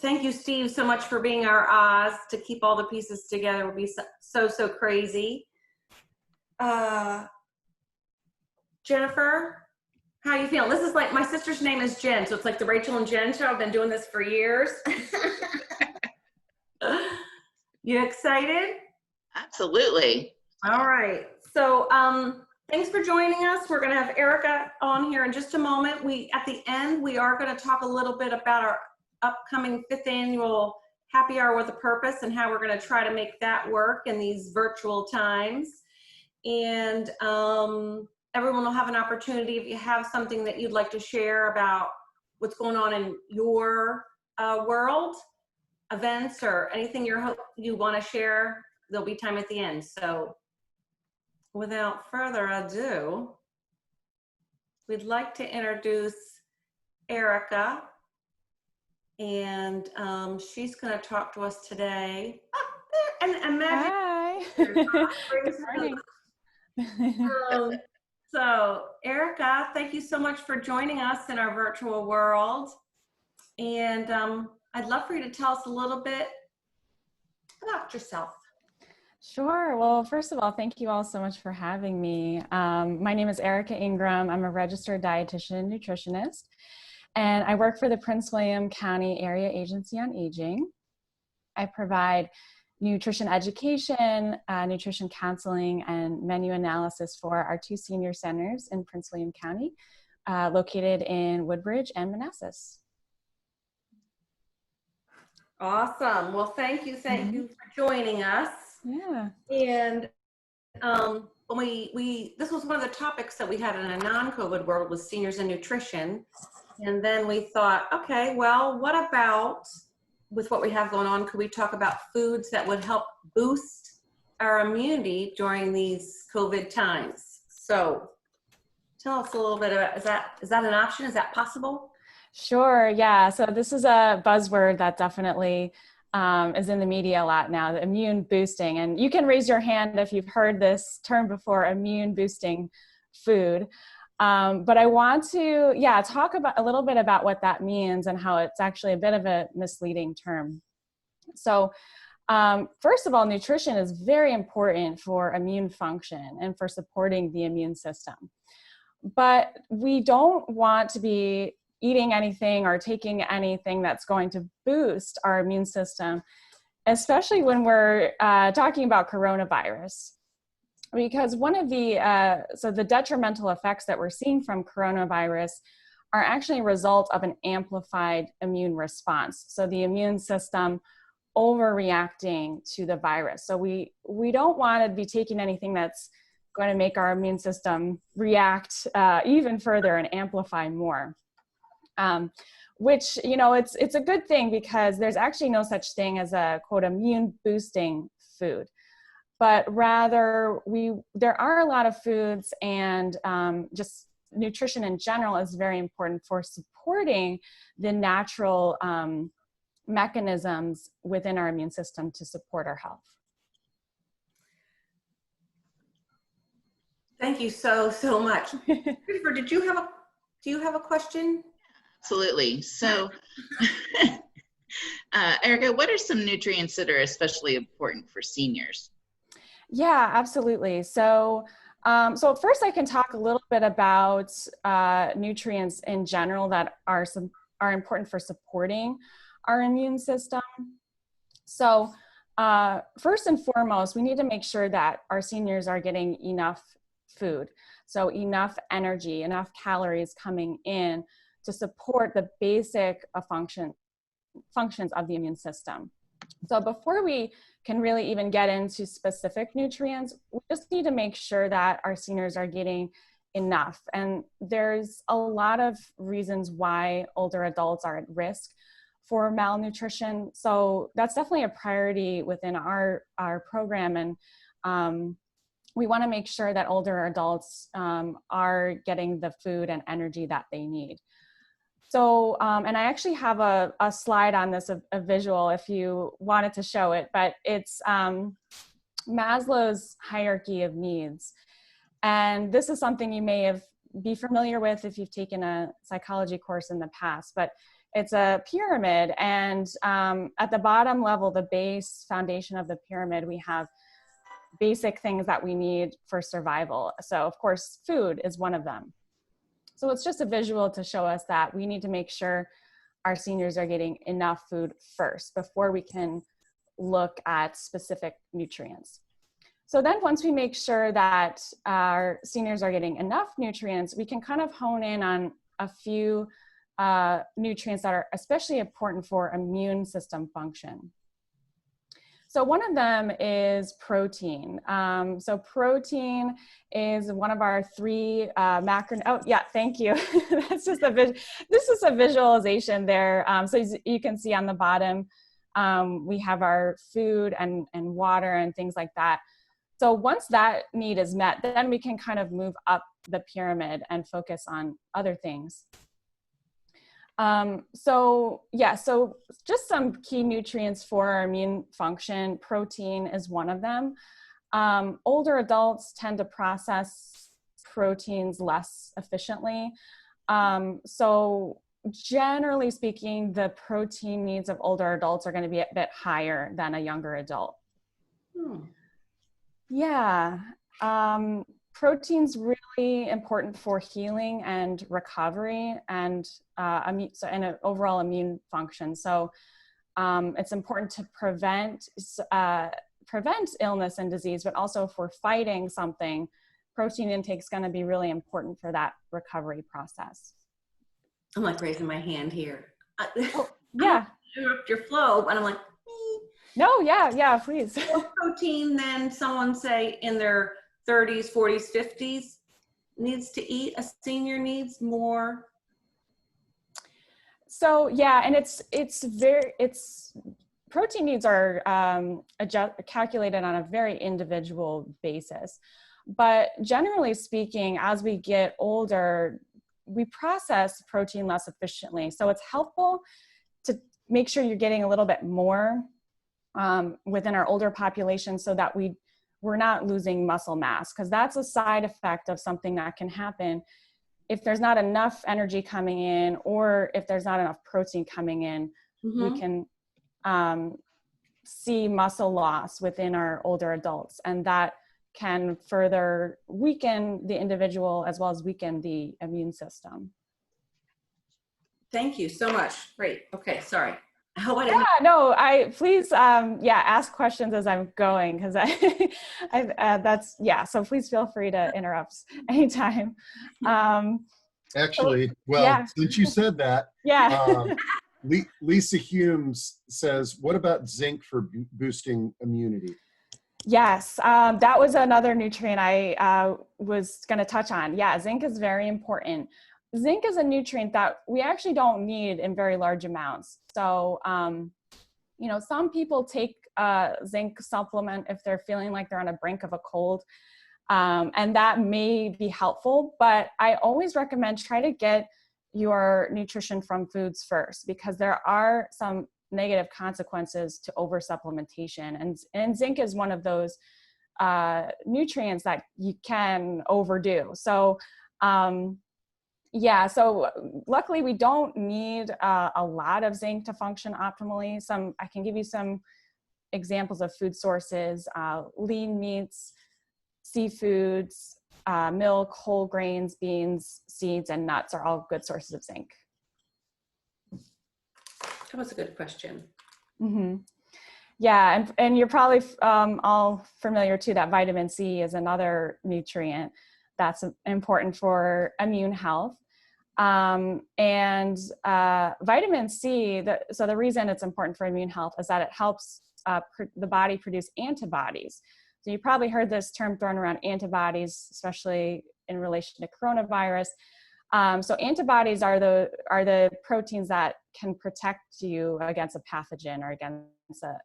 Thank you, Steve, so much for being our Oz to keep all the pieces together. Would be so crazy. Jennifer, how you feeling? This is like, my sister's name is Jen, so it's like the Rachel and Jen show. I've been doing this for years. You excited? Absolutely. All right. So thanks for joining us. We're going to have Erica on here in just a moment. At the end, we are going to talk a little bit about our upcoming 5th annual Happy Hour with a Purpose and how we're going to try to make that work in these virtual times. And everyone will have an opportunity, if you have something that you'd like to share about what's going on in your world, events, or anything you want to share, there'll be time at the end. So without further ado, we'd like to introduce Erica, and she's going to talk to us today. And imagine. Hi. Good morning. So Erica, thank you so much for joining us in our virtual world. And I'd love for you to tell us a little bit about yourself. Sure. Well, first of all, thank you all so much for having me. My name is Erica Ingram. I'm a registered dietitian and nutritionist, and I work for the Prince William County Area Agency on Aging. I provide nutrition education, nutrition counseling, and menu analysis for our 2 senior centers in Prince William County, located in Woodbridge and Manassas. Awesome. Well, thank you for joining us. Yeah. And when this was one of the topics that we had in a non-COVID world, was seniors and nutrition. And then we thought, okay, well, what about, with what we have going on, could we talk about foods that would help boost our immunity during these COVID times? So tell us a little bit about, is that an option? Is that possible? Sure. Yeah. So this is a buzzword that definitely is in the media a lot now, the immune boosting. And you can raise your hand if you've heard this term before, immune boosting food. But I want to, talk about a little bit about what that means and how it's actually a bit of a misleading term. So first of all, nutrition is very important for immune function and for supporting the immune system. But we don't want to be eating anything or taking anything that's going to boost our immune system, especially when we're talking about coronavirus. Because one of the detrimental effects that we're seeing from coronavirus are actually a result of an amplified immune response. So the immune system overreacting to the virus. So we don't want to be taking anything that's going to make our immune system react even further and amplify more. Which, it's a good thing, because there's actually no such thing as a, quote, immune boosting food. But rather, there are a lot of foods, and just nutrition in general is very important for supporting the natural mechanisms within our immune system to support our health. Thank you so much. Christopher, do you have a question? Absolutely. So, Erica, what are some nutrients that are especially important for seniors? Yeah, absolutely. So first I can talk a little bit about nutrients in general that are important for supporting our immune system. So first and foremost, we need to make sure that our seniors are getting enough food. So enough energy, enough calories coming in to support the basic functions of the immune system. So before we can really even get into specific nutrients, we just need to make sure that our seniors are getting enough. And there's a lot of reasons why older adults are at risk for malnutrition. So that's definitely a priority within our program. And we want to make sure that older adults are getting the food and energy that they need. So, and I actually have a slide on this, a visual, if you wanted to show it, but it's Maslow's hierarchy of needs. And this is something you may be familiar with if you've taken a psychology course in the past, but it's a pyramid, and at the bottom level, the base foundation of the pyramid, we have basic things that we need for survival. So of course, food is one of them. So it's just a visual to show us that we need to make sure our seniors are getting enough food first before we can look at specific nutrients. So then once we make sure that our seniors are getting enough nutrients, we can kind of hone in on a few nutrients that are especially important for immune system function. So one of them is protein. So protein is one of our three macro. Oh yeah, thank you. That's just this is a visualization there. So you can see on the bottom, we have our food and water and things like that. So once that need is met, then we can kind of move up the pyramid and focus on other things. So just some key nutrients for our immune function. Protein is one of them. Older adults tend to process proteins less efficiently. So generally speaking, the protein needs of older adults are going to be a bit higher than a younger adult. Yeah. Protein's really important for healing and recovery and an overall immune function. So it's important to prevent illness and disease, but also if we're fighting something, protein intake is going to be really important for that recovery process. I'm like raising my hand here. Yeah. Interrupt your flow, and I'm like, No, yeah, please. more protein than someone, say, in their 30s, 40s, 50s needs to eat. A senior needs more. So yeah, and protein needs are calculated on a very individual basis. But generally speaking, as we get older, we process protein less efficiently. So it's helpful to make sure you're getting a little bit more within our older population so that we're not losing muscle mass, because that's a side effect of something that can happen if there's not enough energy coming in or if there's not enough protein coming in. We can see muscle loss within our older adults, and that can further weaken the individual as well as weaken the immune system. Thank you so much. Great. Okay, sorry. I hope I didn't. Yeah, no, please, ask questions as I'm going, because so please feel free to interrupt anytime. Actually, well, yeah. Since you said that, Yeah. Lisa Humes says, what about zinc for boosting immunity? Yes, that was another nutrient I was going to touch on. Yeah, zinc is very important. Zinc is a nutrient that we actually don't need in very large amounts. So, some people take a zinc supplement if they're feeling like they're on the brink of a cold, and that may be helpful, but I always recommend try to get your nutrition from foods first, because there are some negative consequences to oversupplementation, and zinc is one of those nutrients that you can overdo. So so luckily we don't need a lot of zinc to function optimally. I can give you some examples of food sources: lean meats, seafoods, milk, whole grains, beans, seeds, and nuts are all good sources of zinc. That was a good question. Mm-hmm. Yeah, and you're probably all familiar too that vitamin C is another nutrient that's important for immune health. And vitamin C, so the reason it's important for immune health is that it helps the body produce antibodies. So you probably heard this term thrown around, antibodies, especially in relation to coronavirus. So antibodies are the proteins that can protect you against a pathogen or against a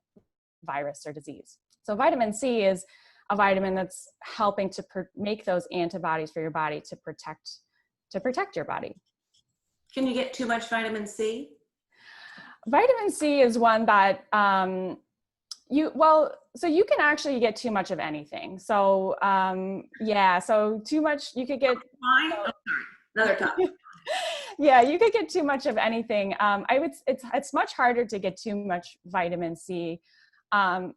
virus or disease. So vitamin C is a vitamin that's helping to make those antibodies for your body to protect your body. Can you get too much vitamin C? Vitamin C is one that so you can actually get too much of anything. So so too much, you could get. Fine. Oh, sorry. Another topic. Yeah, you could get too much of anything. It's much harder to get too much vitamin C.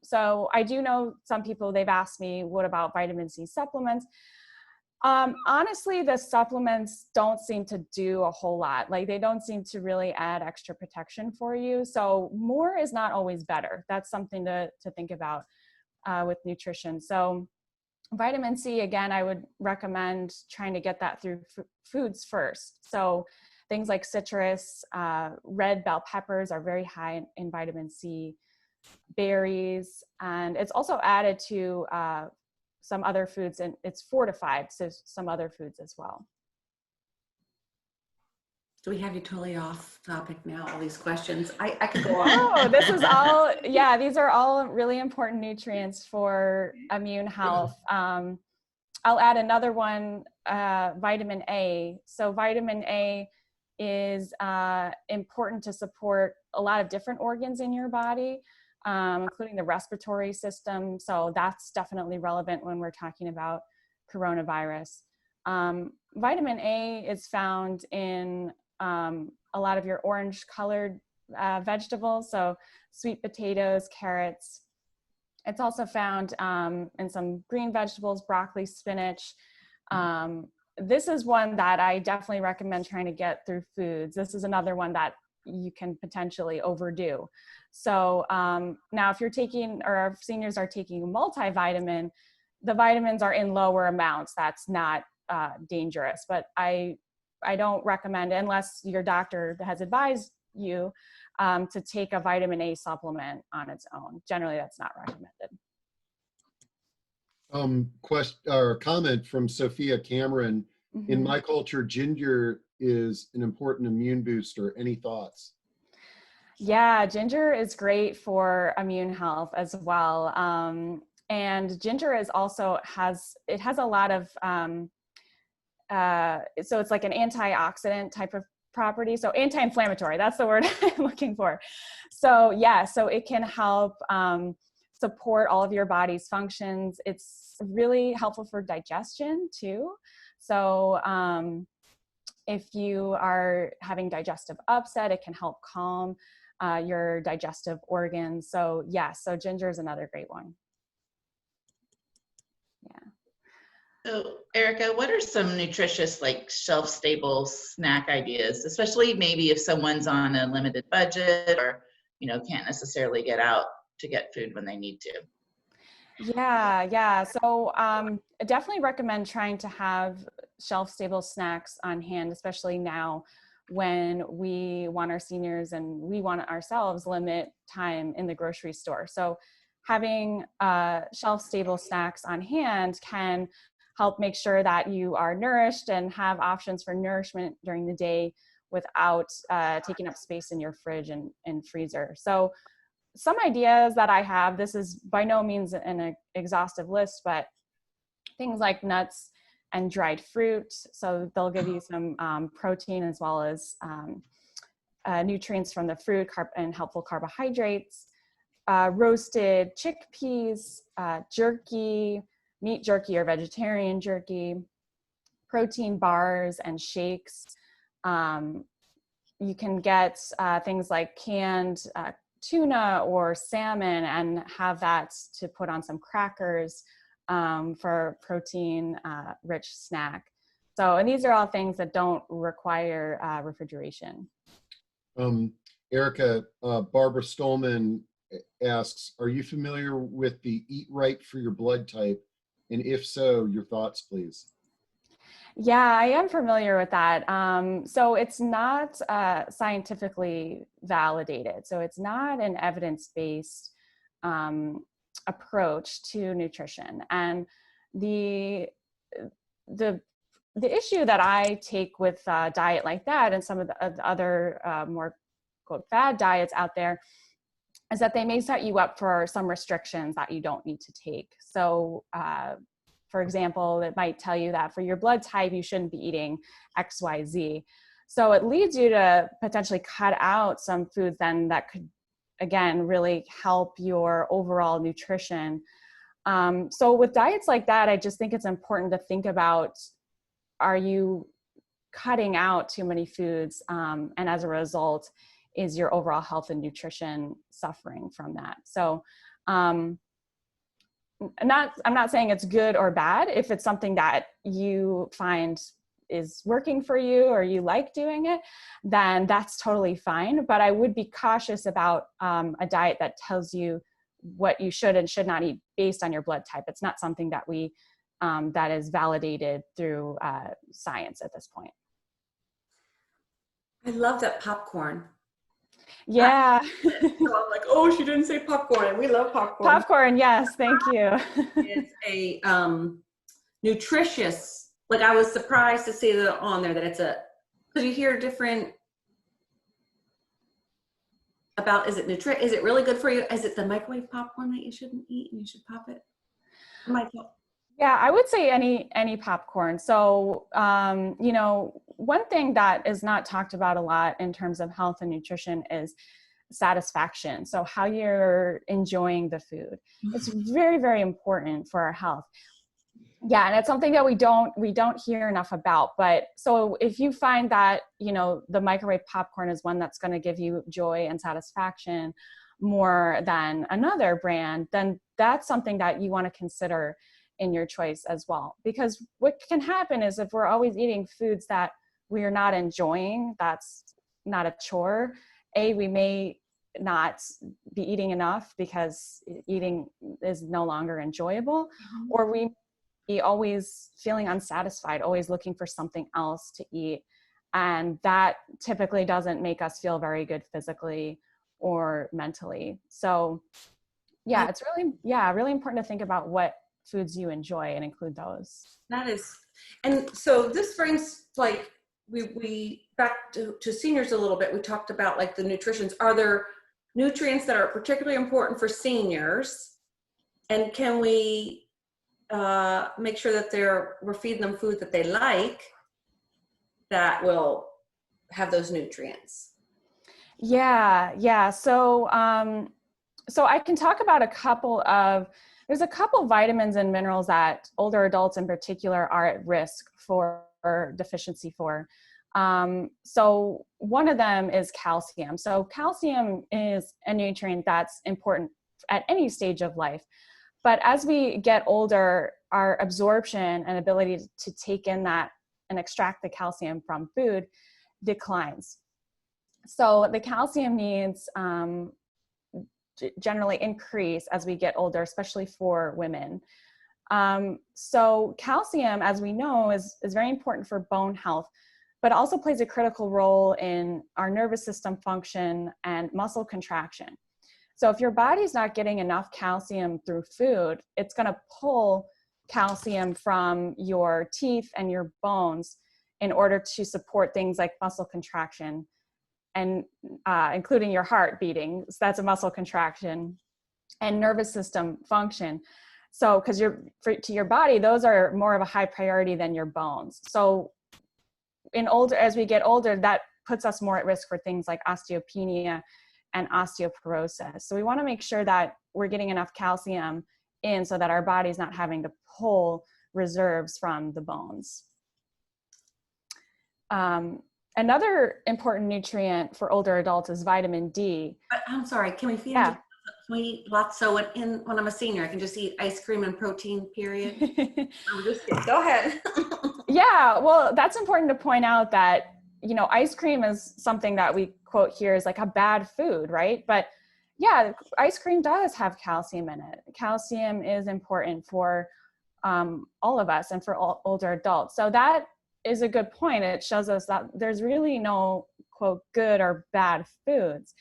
So I do know some people, they've asked me, what about vitamin C supplements? Honestly, the supplements don't seem to do a whole lot. Like, they don't seem to really add extra protection for you. So more is not always better. That's something to think about with nutrition. So vitamin C, again, I would recommend trying to get that through foods first. So things like citrus, red bell peppers are very high in vitamin C, berries, and it's also added to some other foods, and it's fortified, so some other foods as well. Do we have you totally off topic now, all these questions? I could go on. Oh, this is all, yeah, these are all really important nutrients for immune health. I'll add another one, vitamin A. So vitamin A is important to support a lot of different organs in your body, including the respiratory system. So that's definitely relevant when we're talking about coronavirus. Vitamin A is found in a lot of your orange colored vegetables, so sweet potatoes, carrots. It's also found in some green vegetables, broccoli, spinach. This is one that I definitely recommend trying to get through foods. This is another one that you can potentially overdo. So now if you're taking, or our seniors are taking a multivitamin, the vitamins are in lower amounts. That's not dangerous, but I don't recommend, unless your doctor has advised you to take a vitamin A supplement on its own. Generally, that's not recommended. Question or comment from Sophia Cameron. Mm-hmm. In my culture, ginger is an important immune booster. Any thoughts? Yeah, ginger is great for immune health as well. And ginger is also has a lot of, so it's like an antioxidant type of property. So anti-inflammatory, that's the word I'm looking for. So yeah, so it can help support all of your body's functions. It's really helpful for digestion too. So if you are having digestive upset, it can help calm your digestive organs. So yeah, so ginger is another great one. Yeah. So Erica, what are some nutritious, like shelf-stable snack ideas, especially maybe if someone's on a limited budget or, can't necessarily get out to get food when they need to? Yeah. So I definitely recommend trying to have shelf-stable snacks on hand, especially now when we want our seniors and we want ourselves limit time in the grocery store. So having shelf-stable snacks on hand can help make sure that you are nourished and have options for nourishment during the day without taking up space in your fridge and freezer. So some ideas that I have, this is by no means an exhaustive list, but things like nuts and dried fruit. So they'll give you some protein as well as nutrients from the fruit and helpful carbohydrates. Roasted chickpeas, jerky, meat jerky or vegetarian jerky, protein bars and shakes. You can get things like canned tuna or salmon and have that to put on some crackers for protein rich snack. So, and these are all things that don't require refrigeration. Erica, Barbara Stolman asks, are you familiar with the Eat Right for Your Blood type? And if so, your thoughts, please. Yeah, I am familiar with that. So it's not scientifically validated. So it's not an evidence-based approach to nutrition. And the issue that I take with a diet like that and some of the other more quote fad diets out there is that they may set you up for some restrictions that you don't need to take. So for example, it might tell you that for your blood type, you shouldn't be eating X, Y, Z. So it leads you to potentially cut out some foods then that could, again, really help your overall nutrition. So with diets like that, I just think it's important to think about, are you cutting out too many foods. And as a result, is your overall health and nutrition suffering from that? So I'm not saying it's good or bad. If it's something that you find is working for you or you like doing it, then that's totally fine. But I would be cautious about a diet that tells you what you should and should not eat based on your blood type. It's not something that that is validated through science at this point. I love that popcorn. Yeah. So I'm like, oh, she didn't say popcorn, and we love popcorn. Popcorn, yes, thank you. It's a nutritious, like I was surprised to see that on there that it's because you hear different about, is it really good for you? Is it the microwave popcorn that you shouldn't eat and you should pop it? Yeah, I would say any popcorn. So, one thing that is not talked about a lot in terms of health and nutrition is satisfaction. So how you're enjoying the food. It's very, very important for our health. Yeah, and it's something that we don't hear enough about. But so if you find that, the microwave popcorn is one that's going to give you joy and satisfaction more than another brand, then that's something that you want to consider in your choice as well. Because what can happen is if we're always eating foods that we are not enjoying, that's not a chore. We may not be eating enough because eating is no longer enjoyable, or we be always feeling unsatisfied, always looking for something else to eat. And that typically doesn't make us feel very good physically or mentally. So yeah, it's really important to think about what foods you enjoy and include those. That is, and so this brings like, we back to seniors a little bit. We talked about like the nutritions. Are there nutrients that are particularly important for seniors? And can we make sure that we're feeding them food that they like that will have those nutrients? Yeah. So I can talk about there's a couple vitamins and minerals that older adults in particular are at risk for deficiency for. So one of them is calcium. So calcium is a nutrient that's important at any stage of life. But as we get older, our absorption and ability to take in that and extract the calcium from food declines. So the calcium needs generally increase as we get older, especially for women. So calcium, as we know, is very important for bone health, but also plays a critical role in our nervous system function and muscle contraction. So if your body's not getting enough calcium through food, it's going to pull calcium from your teeth and your bones in order to support things like muscle contraction, and including your heart beating. So that's a muscle contraction, and nervous system function. So because to your body, those are more of a high priority than your bones. So as we get older, that puts us more at risk for things like osteopenia and osteoporosis. So we want to make sure that we're getting enough calcium in so that our body's not having to pull reserves from the bones. Another important nutrient for older adults is vitamin D. I'm sorry, can we feed Yeah. Can we eat lots? So when I'm a senior, I can just eat ice cream and protein, period. I'm just kidding. Go ahead. Yeah, well, that's important to point out that, ice cream is something that we quote here as like a bad food, right? But yeah, ice cream does have calcium in it. Calcium is important for all of us and for older adults. So that is a good point. It shows us that there's really no quote good or bad foods.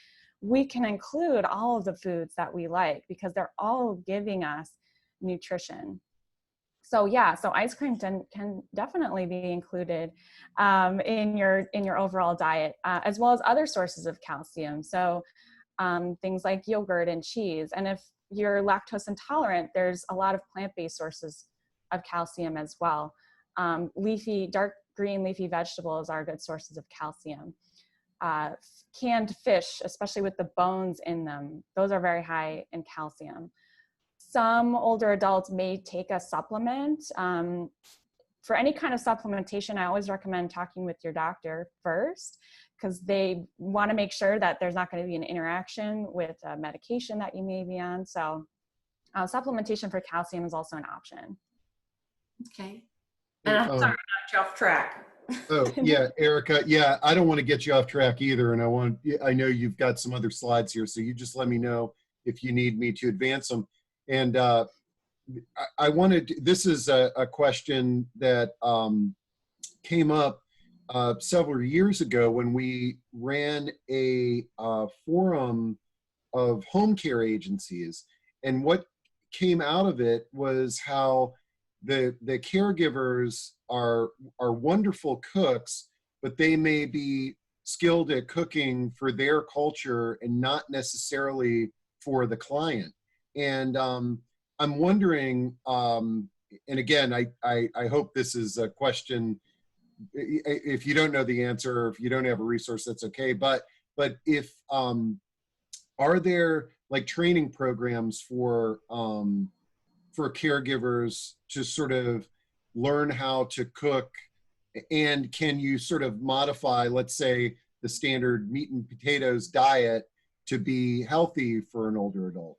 We can include all of the foods that we like because they're all giving us nutrition. So yeah, so ice cream can definitely be included in your overall diet, as well as other sources of calcium. So things like yogurt and cheese. And if you're lactose intolerant, there's a lot of plant-based sources of calcium as well. Dark green leafy vegetables are good sources of calcium. Canned fish, especially with the bones in them, those are very high in calcium. Some older adults may take a supplement for any kind of supplementation, I always recommend talking with your doctor first, because they want to make sure that there's not going to be an interaction with a medication that you may be on. So supplementation for calcium is also an option. Okay. And I'm sorry, I got you off track. Oh, yeah, Erica. Yeah, I don't want to get you off track either. And I know you've got some other slides here, so you just let me know if you need me to advance them. And I wanted, this is a question that came up several years ago when we ran a forum of home care agencies. And what came out of it was how the caregivers are wonderful cooks, but they may be skilled at cooking for their culture and not necessarily for the client. And I'm wondering, and again, I hope this is a question, if you don't know the answer, or if you don't have a resource, that's okay. But if, are there like training programs for caregivers to sort of learn how to cook? And can you sort of modify, let's say, the standard meat and potatoes diet to be healthy for an older adult?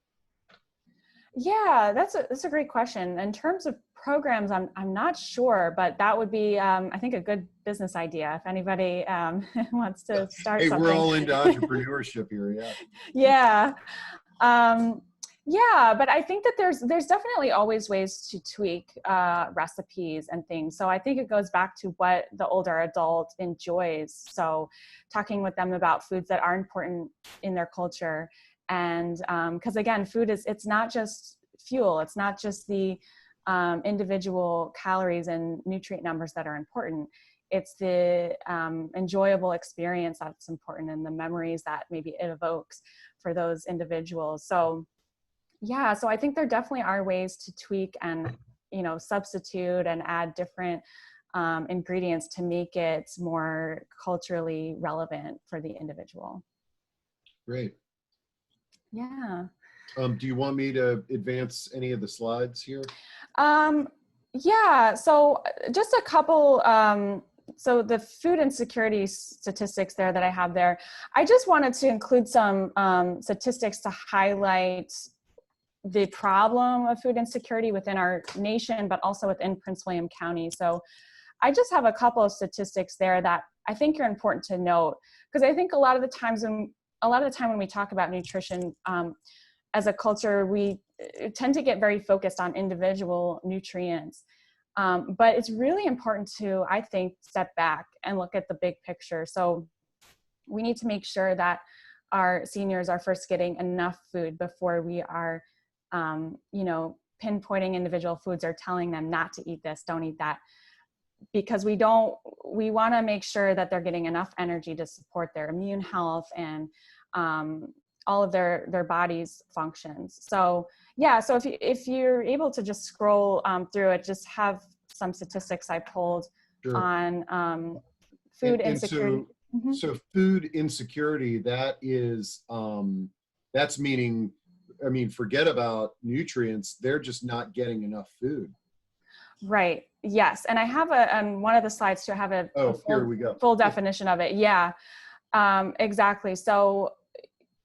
Yeah, that's a great question. In terms of programs, I'm not sure, but that would be, I think, a good business idea if anybody wants to start Hey, something. we're all into entrepreneurship here, yeah. Yeah. Yeah, but I think that there's definitely always ways to tweak recipes and things. So I think it goes back to what the older adult enjoys. So talking with them about foods that are important in their culture. And because again, food it's not just fuel. It's not just the individual calories and nutrient numbers that are important. It's the enjoyable experience that's important, and the memories that maybe it evokes for those individuals. So yeah, so I think there definitely are ways to tweak and, substitute and add different ingredients to make it more culturally relevant for the individual. Great. Yeah. Do you want me to advance any of the slides here? Yeah, so just a couple, so the food insecurity statistics there that I have there, I just wanted to include some statistics to highlight the problem of food insecurity within our nation, but also within Prince William County. So I just have a couple of statistics there that I think are important to note, because I think a lot of the time when we talk about nutrition as a culture, we tend to get very focused on individual nutrients. But it's really important to, I think, step back and look at the big picture. So we need to make sure that our seniors are first getting enough food before we are, pinpointing individual foods or telling them not to eat this, don't eat that. Because we want to make sure that they're getting enough energy to support their immune health and all of their body's functions. So yeah, so if you're able to just scroll through it, just have some statistics I pulled Sure. on food insecurity. So food insecurity, that is, that's meaning, forget about nutrients, they're just not getting enough food. Right. Yes. And I have on one of the slides to have a here we go. Full definition of it. Yeah, exactly. So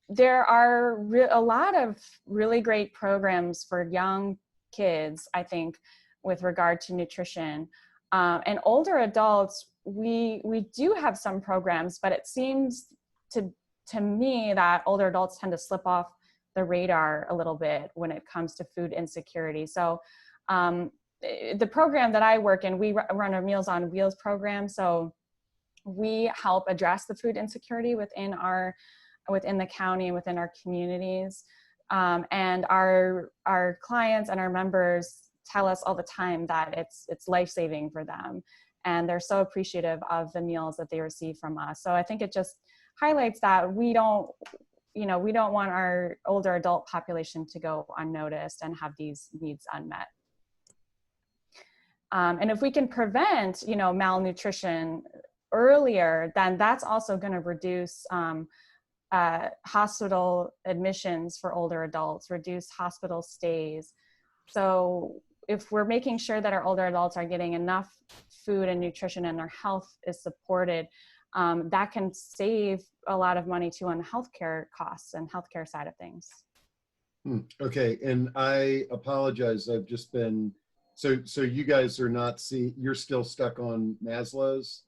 there are a lot of really great programs for young kids, I think, with regard to nutrition. And older adults, we do have some programs, but it seems to me that older adults tend to slip off the radar a little bit when it comes to food insecurity. So the program that I work in, we run a Meals on Wheels program. So we help address the food insecurity within the county and within our communities. And our clients and our members tell us all the time that it's life-saving for them. And they're so appreciative of the meals that they receive from us. So I think it just highlights that we don't want our older adult population to go unnoticed and have these needs unmet. And if we can prevent, malnutrition earlier, then that's also going to reduce hospital admissions for older adults, reduce hospital stays. So, if we're making sure that our older adults are getting enough food and nutrition and their health is supported, that can save a lot of money too on healthcare costs and healthcare side of things. Okay, and I apologize. I've just been, so you guys are not you're still stuck on Maslow's?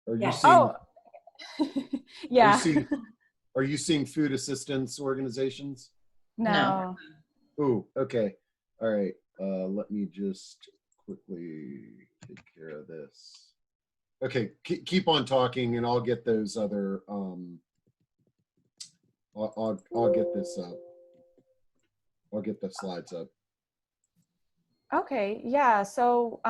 Are you seeing, Oh, yeah. are you seeing food assistance organizations? No. Oh, okay. All right. Let me just quickly take care of this. Okay, keep on talking and I'll get those other, I'll get this up. I'll get the slides up. Okay, yeah. So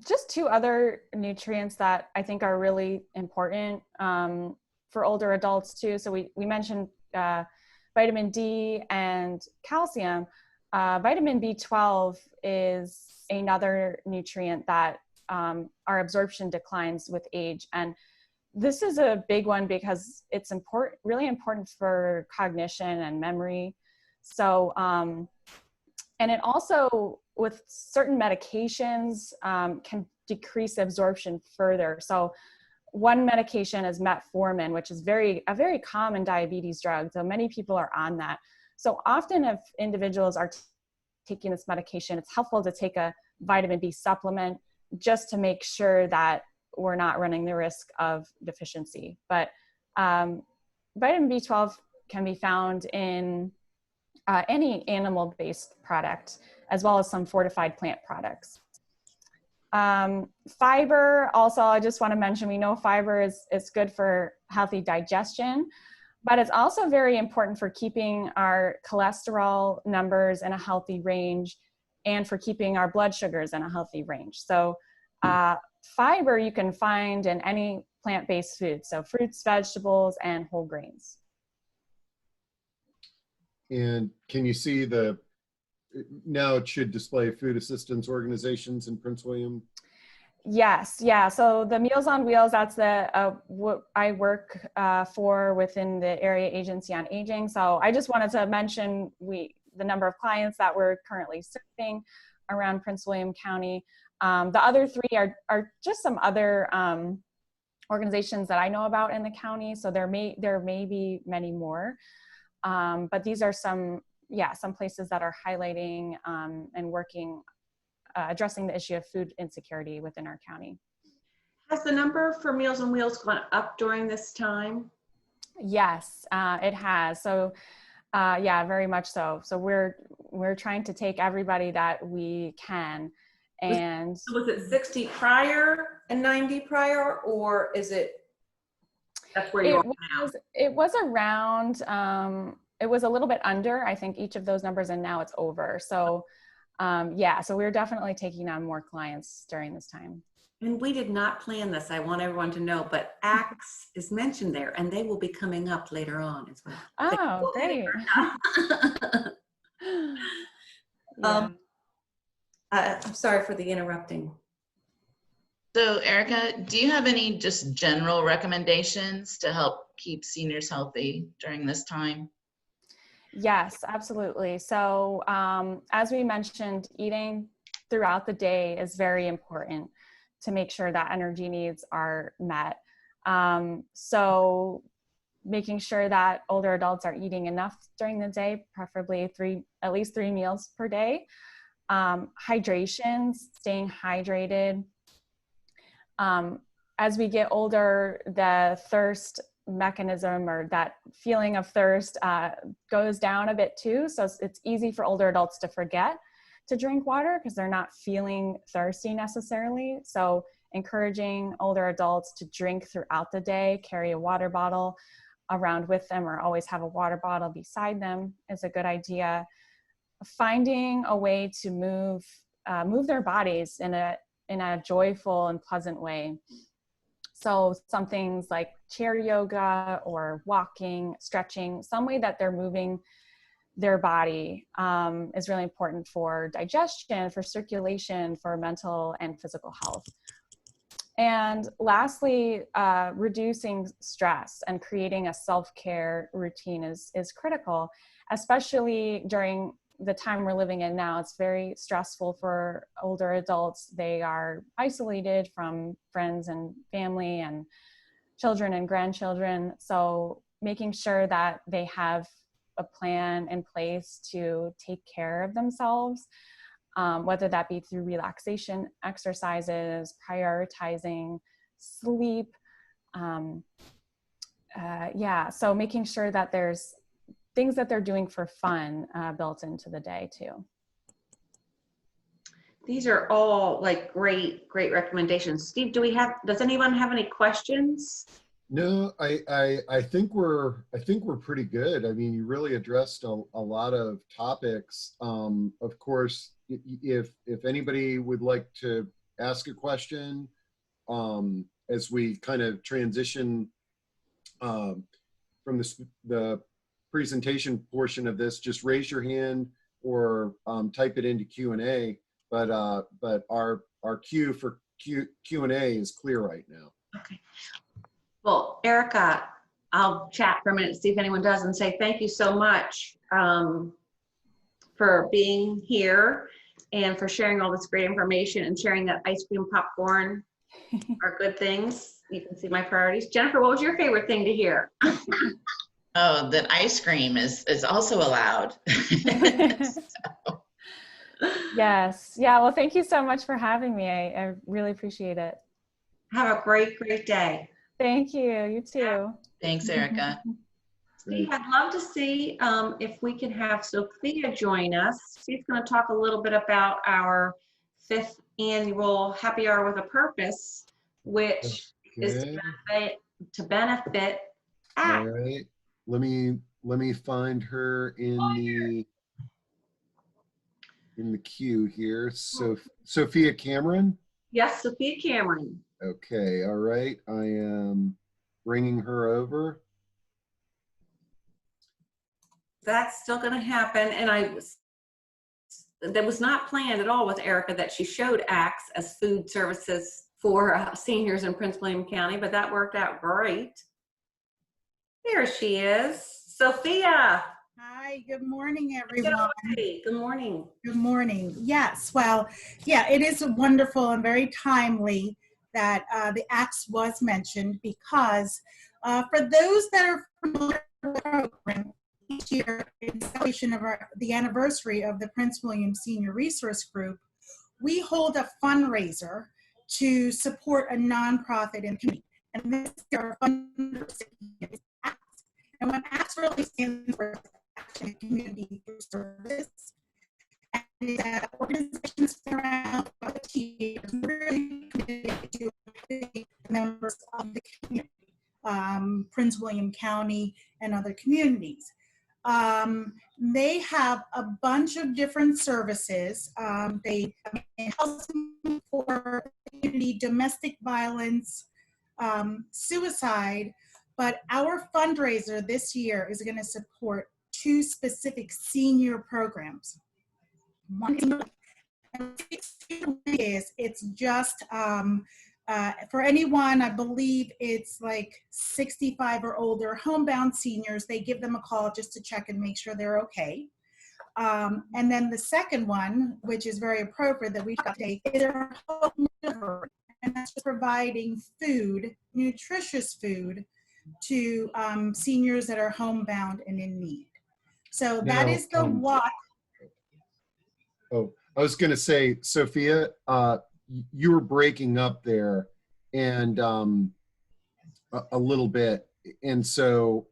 just two other nutrients that I think are really important for older adults too. So we mentioned vitamin D and calcium. Vitamin B12 is another nutrient that our absorption declines with age. And this is a big one because it's really important for cognition and memory. So, and it also, with certain medications, can decrease absorption further. So one medication is metformin, which is a very common diabetes drug. So many people are on that. So often if individuals are taking this medication, it's helpful to take a vitamin B supplement just to make sure that we're not running the risk of deficiency. But vitamin B12 can be found in any animal-based product, as well as some fortified plant products. Fiber, also, I just want to mention, we know fiber is good for healthy digestion, but it's also very important for keeping our cholesterol numbers in a healthy range and for keeping our blood sugars in a healthy range. So fiber you can find in any plant-based food, so fruits, vegetables, and whole grains. And can you see now it should display food assistance organizations in Prince William? Yes, yeah. So the Meals on Wheels, that's what I work for within the Area Agency on Aging. So I just wanted to mention the number of clients that we're currently serving around Prince William County. The other three are just some other organizations that I know about in the county. So there may be many more. But these are some places that are highlighting and working, addressing the issue of food insecurity within our county. Has the number for Meals on Wheels gone up during this time? Yes, it has. So yeah, very much so. So we're trying to take everybody that we can. And was it 60 prior and 90 prior, or is it, that's where you are now? It was around, it was a little bit under, I think, each of those numbers, and now it's over. So yeah, so we're definitely taking on more clients during this time. And we did not plan this, I want everyone to know, but ACTS is mentioned there, and they will be coming up later on as well. Oh, great. Yeah. I'm sorry for the interrupting. So Erica, do you have any just general recommendations to help keep seniors healthy during this time? Yes, absolutely. So as we mentioned, eating throughout the day is very important to make sure that energy needs are met. So making sure that older adults are eating enough during the day, preferably at least 3 meals per day. Hydration, staying hydrated. As we get older, the thirst mechanism, or that feeling of thirst, goes down a bit too. So it's easy for older adults to forget to drink water because they're not feeling thirsty necessarily. So encouraging older adults to drink throughout the day, carry a water bottle around with them, or always have a water bottle beside them is a good idea. Finding a way to move their bodies in a joyful and pleasant way. So some things like chair yoga or walking, stretching, some way that they're moving their body is really important for digestion, for circulation, for mental and physical health. And lastly, reducing stress and creating a self-care routine is critical, especially during the time we're living in now. It's very stressful for older adults. They are isolated from friends and family and children and grandchildren. So making sure that they have a plan in place to take care of themselves, whether that be through relaxation exercises, prioritizing sleep. So making sure that there's things that they're doing for fun built into the day too. These are all like great recommendations. Steve, does anyone have any questions? No, I think we're pretty good. I mean, you really addressed a lot of topics. Of course, if anybody would like to ask a question, as we kind of transition from the presentation portion of this, just raise your hand or type it into Q&A. But our queue for Q&A is clear right now. Okay. Well, Erica, I'll chat for a minute, see if anyone does, and say thank you so much for being here and for sharing all this great information and sharing that ice cream popcorn are good things. You can see my priorities. Jennifer, what was your favorite thing to hear? Oh, that ice cream is also allowed. So. Yes. Yeah. Well, thank you so much for having me. I really appreciate it. Have a great day. Thank you. You too. Thanks, Erica. Steve, I'd love to see if we can have Sophia join us. She's going to talk a little bit about our 5th annual Happy Hour with a Purpose, which is to benefit ACTS. All right. Let me find her in the queue here. So Sophia Cameron. Yes, Sophia Cameron. Okay. All right. I am bringing her over. That's still going to happen, and that was not planned at all with Erica that she showed ACTS as food services for seniors in Prince William County, but that worked out great. There she is, Sophia. Hi, good morning, everyone. Good morning. Good morning. Yes, well, yeah, it is wonderful and very timely that the ACTS was mentioned because for those that are familiar with the program, each year in celebration of the anniversary of the Prince William Senior Resource Group, we hold a fundraiser to support a nonprofit in the community. And this is our fundraiser is ACTS. And what ACTS really stands for is Community Service. And that organizations around the years really committed to members of the community, Prince William County and other communities. They have a bunch of different services. They have housing for community, domestic violence, suicide, but our fundraiser this year is going to support 2 specific senior programs. One is it's just for anyone, I believe it's like 65 or older, homebound seniors. They give them a call just to check and make sure they're okay. And then the second one, which is very appropriate that we've got today, is our home delivery. And that's providing food, nutritious food, to seniors that are homebound and in need. So that is the what. Oh, I was going to say, Sophia, you were breaking up there and a little bit. And so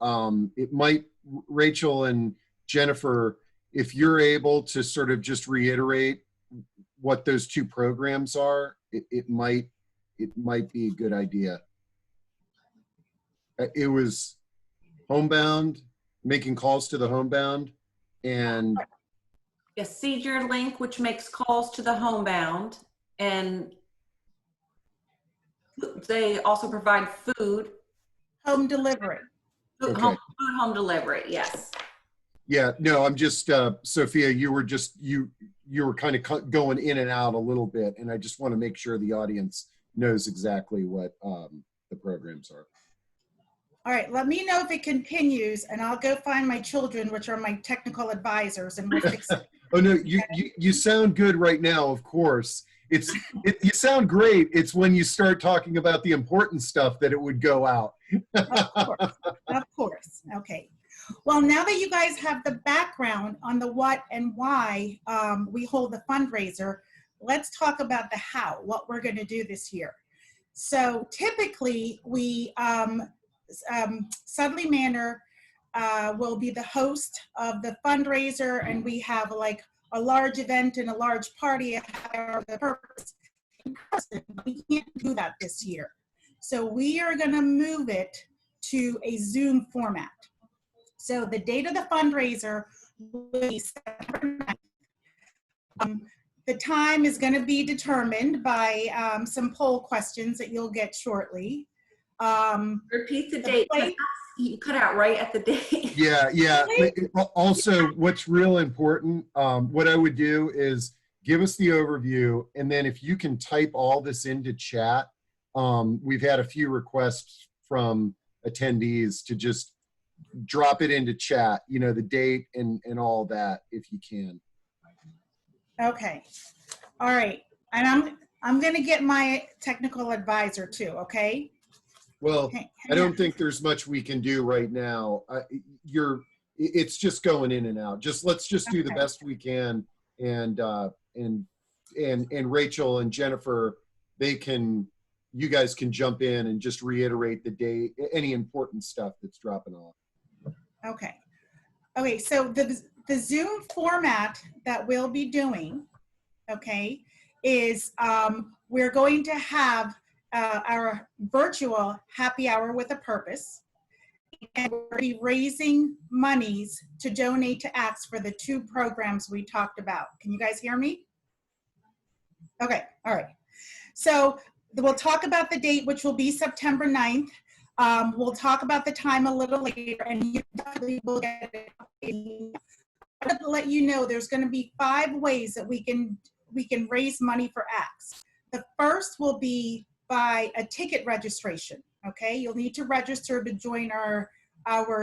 it might, Rachel and Jennifer, if you're able to sort of just reiterate what those 2 programs are, it might be a good idea. It was homebound, making calls to the homebound, and a Senior Link, which makes calls to the homebound, and they also provide food. Home delivery. Okay. Home delivery, yes. Yeah, no, I'm just, Sophia, you were just, you were kind of going in and out a little bit, and I just want to make sure the audience knows exactly what the programs are. All right, let me know if it continues, and I'll go find my children, which are my technical advisors, and we'll fix it. Oh no, you sound good right now, of course. You sound great. It's when you start talking about the important stuff that it would go out. Of course. Okay. Well, now that you guys have the background on the what and why we hold the fundraiser, let's talk about the how, what we're going to do this year. So typically we, Sudley Manor will be the host of the fundraiser, and we have like a large event and a large party at the purpose. We can't do that this year. So we are going to move it to a Zoom format. So the date of the fundraiser will be September 9th. The time is going to be determined by some poll questions that you'll get shortly. Repeat the date. You cut out right at the date. Yeah. Also, what's real important, what I would do is give us the overview, and then if you can type all this into chat, we've had a few requests from attendees to just drop it into chat, you know, the date and all that, if you can. Okay. All right. And I'm going to get my technical advisor too, okay? Well, I don't think there's much we can do right now. It's just going in and out. Let's just do the best we can, and Rachel and Jennifer, you guys can jump in and just reiterate the date, any important stuff that's dropping off. Okay. Okay. So the Zoom format that we'll be doing, okay, is we're going to have our virtual happy hour with a purpose, and we'll be raising monies to donate to ACTS for the 2 programs we talked about. Can you guys hear me? Okay, all right. So we'll talk about the date, which will be September 9th. We'll talk about the time a little later, and you definitely will get it. I'm going to let you know there's going to be 5 ways that we can raise money for ACTS. The first will be by a ticket registration, okay? You'll need to register to join our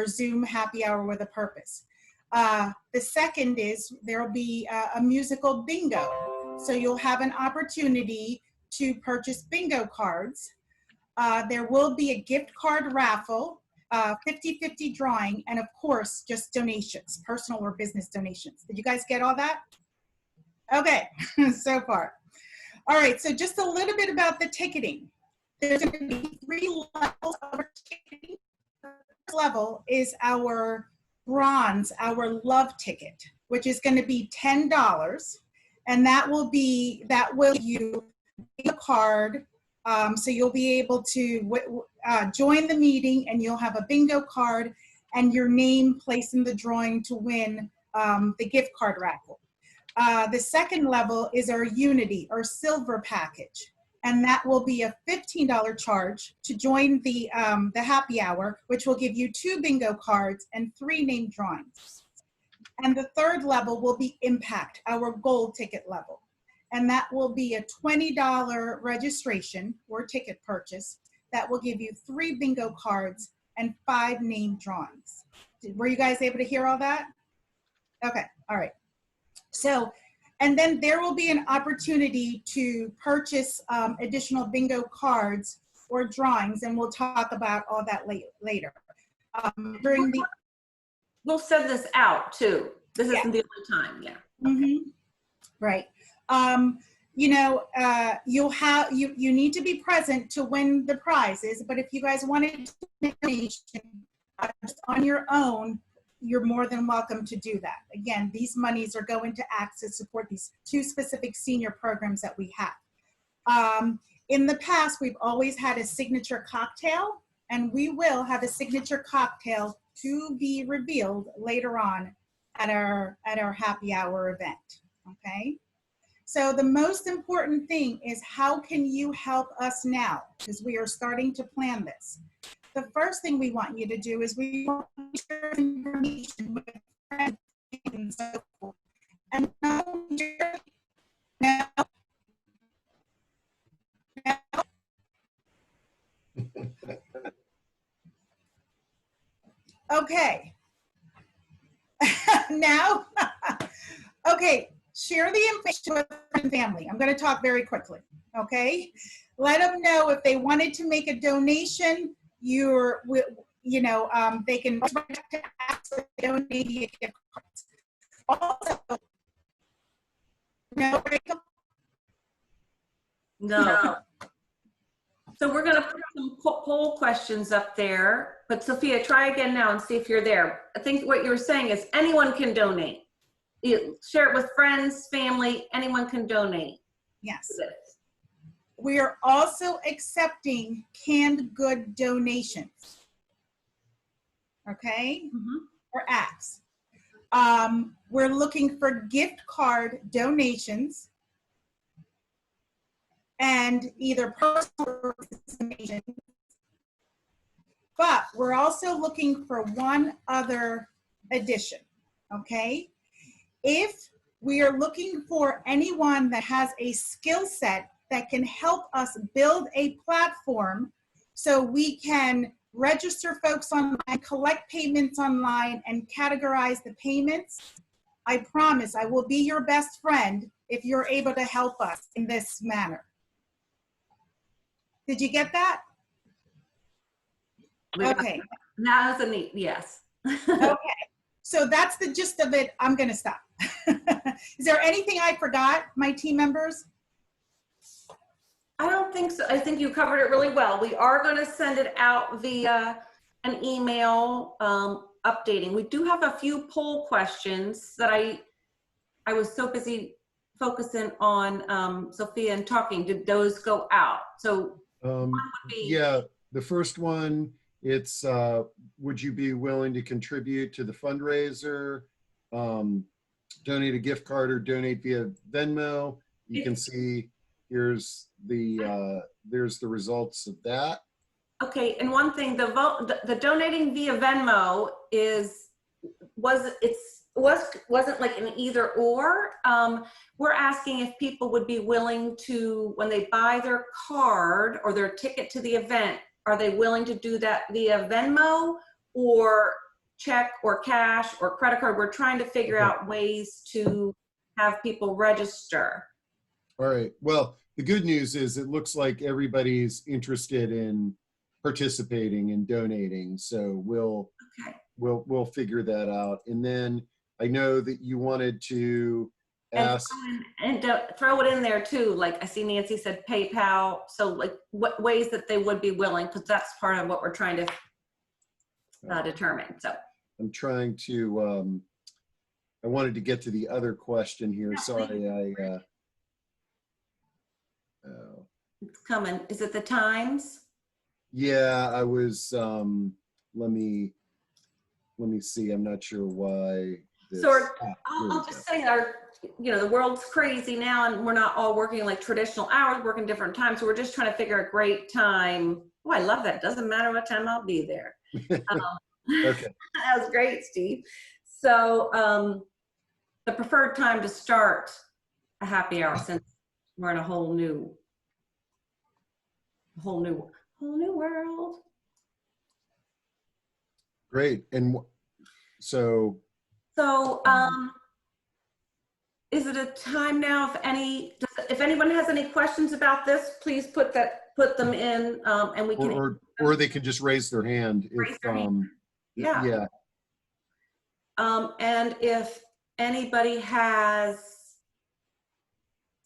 Zoom happy hour with a purpose. The second is there'll be a musical bingo. So you'll have an opportunity to purchase bingo cards. There will be a gift card raffle, 50-50 drawing, and of course, just donations, personal or business donations. Did you guys get all that? Okay, so far. All right, so just a little bit about the ticketing. There's going to be 3 levels of our ticketing. The first level is our bronze, our love ticket, which is going to be $10, and that will give you a card. So you'll be able to join the meeting, and you'll have a bingo card and your name placed in the drawing to win the gift card raffle. The second level is our Unity or silver package, and that will be a $15 charge to join the happy hour, which will give you 2 bingo cards and 3 name drawings. And the third level will be Impact, our gold ticket level, and that will be a $20 registration or ticket purchase that will give you 3 bingo cards and 5 name drawings. Were you guys able to hear all that? Okay, all right. So, and then there will be an opportunity to purchase additional bingo cards or drawings, and we'll talk about all that later. We'll send this out too. This isn't the only time, yeah. Mm-hmm. Right. You know, you need to be present to win the prizes, but if you guys wanted to make a donation just on your own, you're more than welcome to do that. Again, these monies are going to ACTS to support these 2 specific senior programs that we have. In the past, we've always had a signature cocktail, and we will have a signature cocktail to be revealed later on at our happy hour event, okay? So the most important thing is, how can you help us now? Because we are starting to plan this. The first thing we want you to do is we want to share information with friends and so forth. And now okay. Now, Okay, share the information with friends and family. I'm going to talk very quickly, okay? Let them know if they wanted to make a donation, they can donate via gift cards. Also, no, No. So we're going to put some poll questions up there, but Sophia, try again now and see if you're there. I think what you were saying is anyone can donate. You share it with friends, family, anyone can donate. yes. We are also accepting canned good donations, okay, or acts. We're looking for gift card donations and either personal or donations. But we're also looking for one other addition, okay? If we are looking for anyone that has a skill set that can help us build a platform so we can register folks online, collect payments online, and categorize the payments, I promise I will be your best friend if you're able to help us in this manner. Did you get that? Okay. That was a neat, yes. Okay. So that's the gist of it. I'm going to stop. Is there anything I forgot, my team members? I don't think so. I think you covered it really well. We are going to send it out via an email updating. We do have a few poll questions that I was so busy focusing on Sophia and talking. Did those go out? So yeah, the first one, it's would you be willing to contribute to the fundraiser, donate a gift card or donate via Venmo? You can see here's the there's the results of that. Okay, and one thing, the donating via Venmo wasn't like an either or. We're asking if people would be willing to, when they buy their card or their ticket to the event, are they willing to do that via Venmo or check or cash or credit card? We're trying to figure out ways to have people register. All right. Well, the good news is it looks like everybody's interested in participating and donating. So we'll figure that out. And then I know that you wanted to ask. And throw it in there too. Like I see Nancy said PayPal. So like what ways that they would be willing, because that's part of what we're trying to determine. So I'm trying to, I wanted to get to the other question here. Yeah, Sorry, it's coming. Is it the times? yeah, I was, let me see. I'm not sure why. So I'll just say the world's crazy now and we're not all working like traditional hours, working different times. So we're just trying to figure a great time. Oh, I love that. Doesn't matter what time I'll be there. Okay. That was great, Steve. So the preferred time to start a happy hour, since we're in a whole new world. Great. And so is it a time now? If anyone has any questions about this, please put them in, and we can. Or they can just raise their hand. Raise their hand. Yeah. Yeah. And if anybody has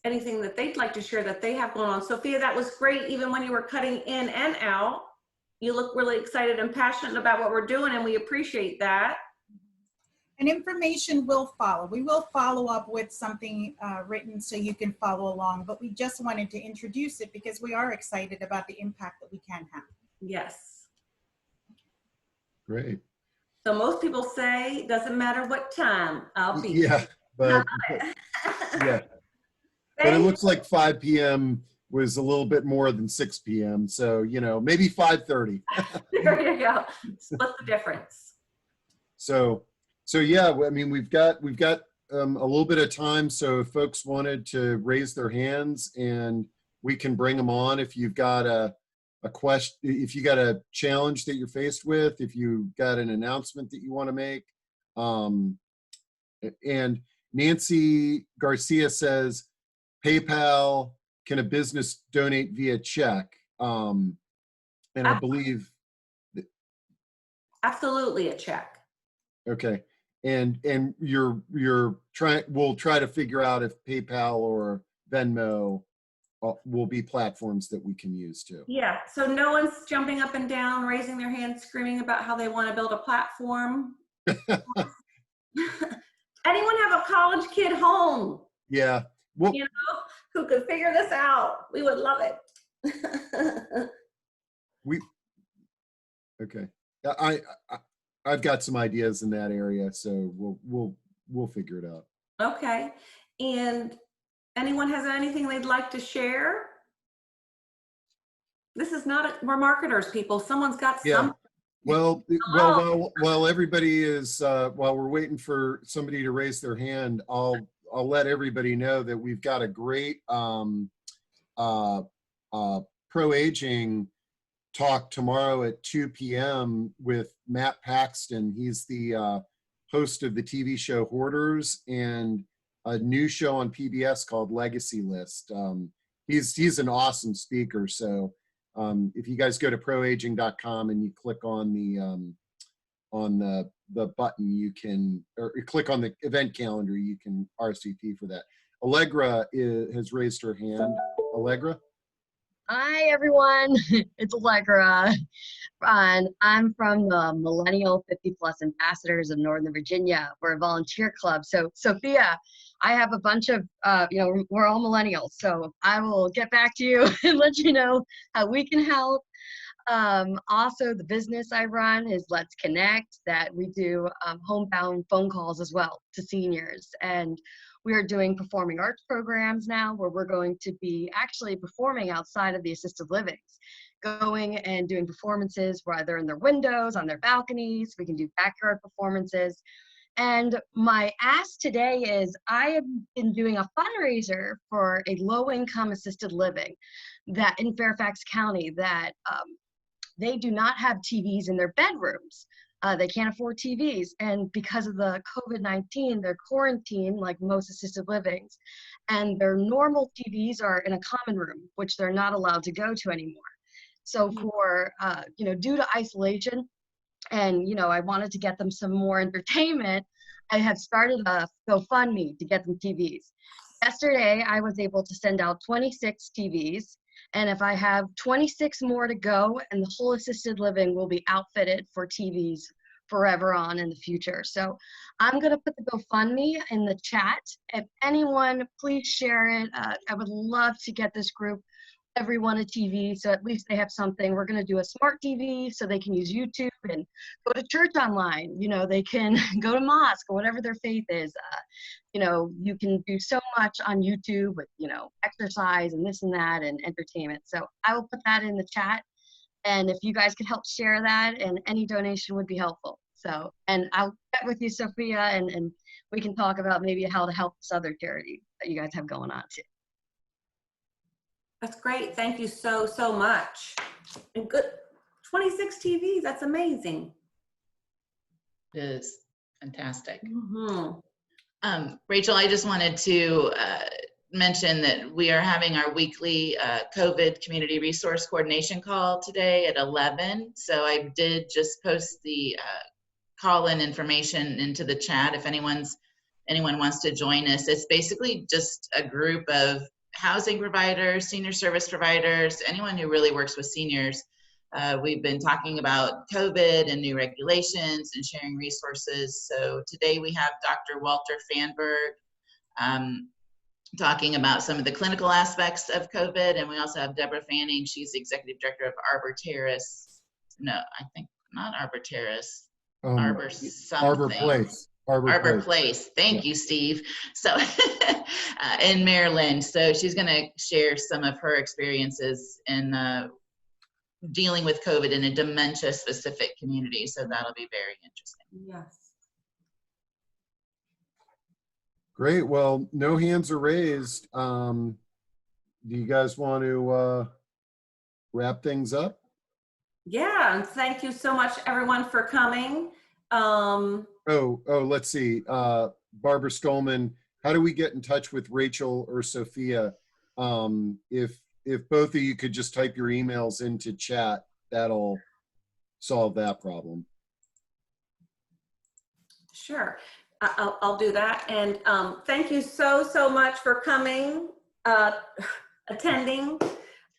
anything that they'd like to share that they have going on. Sophia, that was great. Even when you were cutting in and out, you look really excited and passionate about what we're doing, and we appreciate that. And information will follow. We will follow up with something written so you can follow along, but we just wanted to introduce it because we are excited about the impact that we can have. Yes. Great. So most people say, doesn't matter what time, I'll be. Yeah, but yeah. But it looks like 5 p.m. was a little bit more than 6 p.m. So, maybe 5:30. There you go. Split the difference. So yeah, I mean, we've got a little bit of time. So if folks wanted to raise their hands, and we can bring them on if you've got a question, if you got a challenge that you're faced with, if you got an announcement that you want to make, and Nancy Garcia says, PayPal, can a business donate via check? And I believe, Absolutely a check. okay. And we'll try to figure out if PayPal or Venmo will be platforms that we can use too. Yeah, so no one's jumping up and down, raising their hands, screaming about how they want to build a platform. Anyone have a college kid home? Yeah. Well, You know, who could figure this out? We would love it. okay. I've got some ideas in that area, so we'll figure it out. Okay, and anyone has anything they'd like to share? This is not, we're marketers, people. Someone's got Yeah. some. Well, while everybody is while we're waiting for somebody to raise their hand, I'll let everybody know that we've got a great pro-aging talk tomorrow at 2 p.m. with Matt Paxton. He's the host of the TV show Hoarders and a new show on PBS called Legacy List. He's an awesome speaker. So if you guys go to proaging.com and you click on the button, you can, or you click on the event calendar, you can RSVP for that. Allegra has raised her hand. Allegra? Hi, everyone. It's Allegra. And I'm from the Millennial 50 Plus Ambassadors of Northern Virginia. We're a volunteer club. So, Sophia, I have a bunch of, we're all millennials. So I will get back to you and let you know how we can help. Also, the business I run is Let's Connect, that we do homebound phone calls as well to seniors. And we are doing performing arts programs now where we're going to be actually performing outside of the assisted livings, going and doing performances where they're in their windows, on their balconies. We can do backyard performances. And my ask today is I have been doing a fundraiser for a low-income assisted living that in Fairfax County that they do not have TVs in their bedrooms. They can't afford TVs. And because of the COVID-19, they're quarantined like most assisted livings. And their normal TVs are in a common room, which they're not allowed to go to anymore. So for, due to isolation, and, I wanted to get them some more entertainment, I have started a GoFundMe to get them TVs. Yesterday, I was able to send out 26 TVs. And if I have 26 more to go, and the whole assisted living will be outfitted for TVs forever on in the future. So I'm going to put the GoFundMe in the chat. If anyone, please share it. I would love to get this group, everyone, a TV, so at least they have something. We're going to do a smart TV so they can use YouTube and go to church online. They can go to mosque or whatever their faith is. You can do so much on YouTube with, exercise and this and that and entertainment. So I will put that in the chat. And if you guys could help share that, and any donation would be helpful. So, and I'll get with you, Sophia, and we can talk about maybe how to help this other charity that you guys have going on too. That's great. Thank you so, so much. And good, 26 TVs. That's amazing. It is fantastic. Mm-hmm. Rachel, I just wanted to mention that we are having our weekly COVID community resource coordination call today at 11. So I did just post the call-in information into the chat if anyone wants to join us. It's basically just a group of housing providers, senior service providers, anyone who really works with seniors. We've been talking about COVID and new regulations and sharing resources. So today we have Dr. Walter Fanberg talking about some of the clinical aspects of COVID. And we also have Deborah Fanning. She's the executive director of Arbor Terrace. No, I think not Arbor Terrace. Arbor something. Arbor Place. Arbor Place. Thank you, Steve. So in Maryland. So she's going to share some of her experiences in dealing with COVID in a dementia-specific community. So that'll be very interesting. Yes. Great. Well, no hands are raised. Do you guys want to wrap things up? Yeah, and thank you so much, everyone, for coming. Let's see. Barbara Stolman, how do we get in touch with Rachel or Sophia? If both of you could just type your emails into chat, that'll solve that problem. Sure, I'll do that. And thank you so much for coming, attending.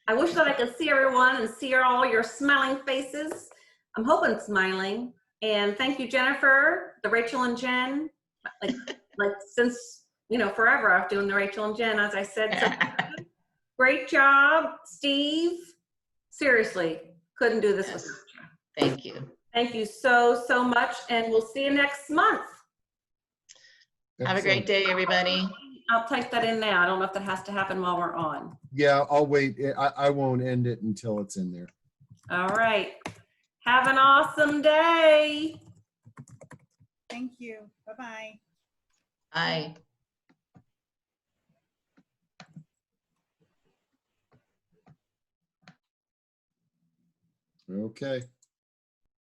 I wish that I could see everyone and see all your smiling faces. I'm hoping smiling. And thank you, Jennifer, the Rachel and Jen. Like since, forever I've doing the Rachel and Jen, as I said. So great job, Steve. Seriously, couldn't do this Yes. without you. Thank you. Thank you so much, and we'll see you next month. Have a great day, everybody. I'll type that in now. I don't know if that has to happen while we're on. Yeah, I'll wait. I won't end it until it's in there. All right. Have an awesome day. Thank you. Bye-bye. Bye. Okay.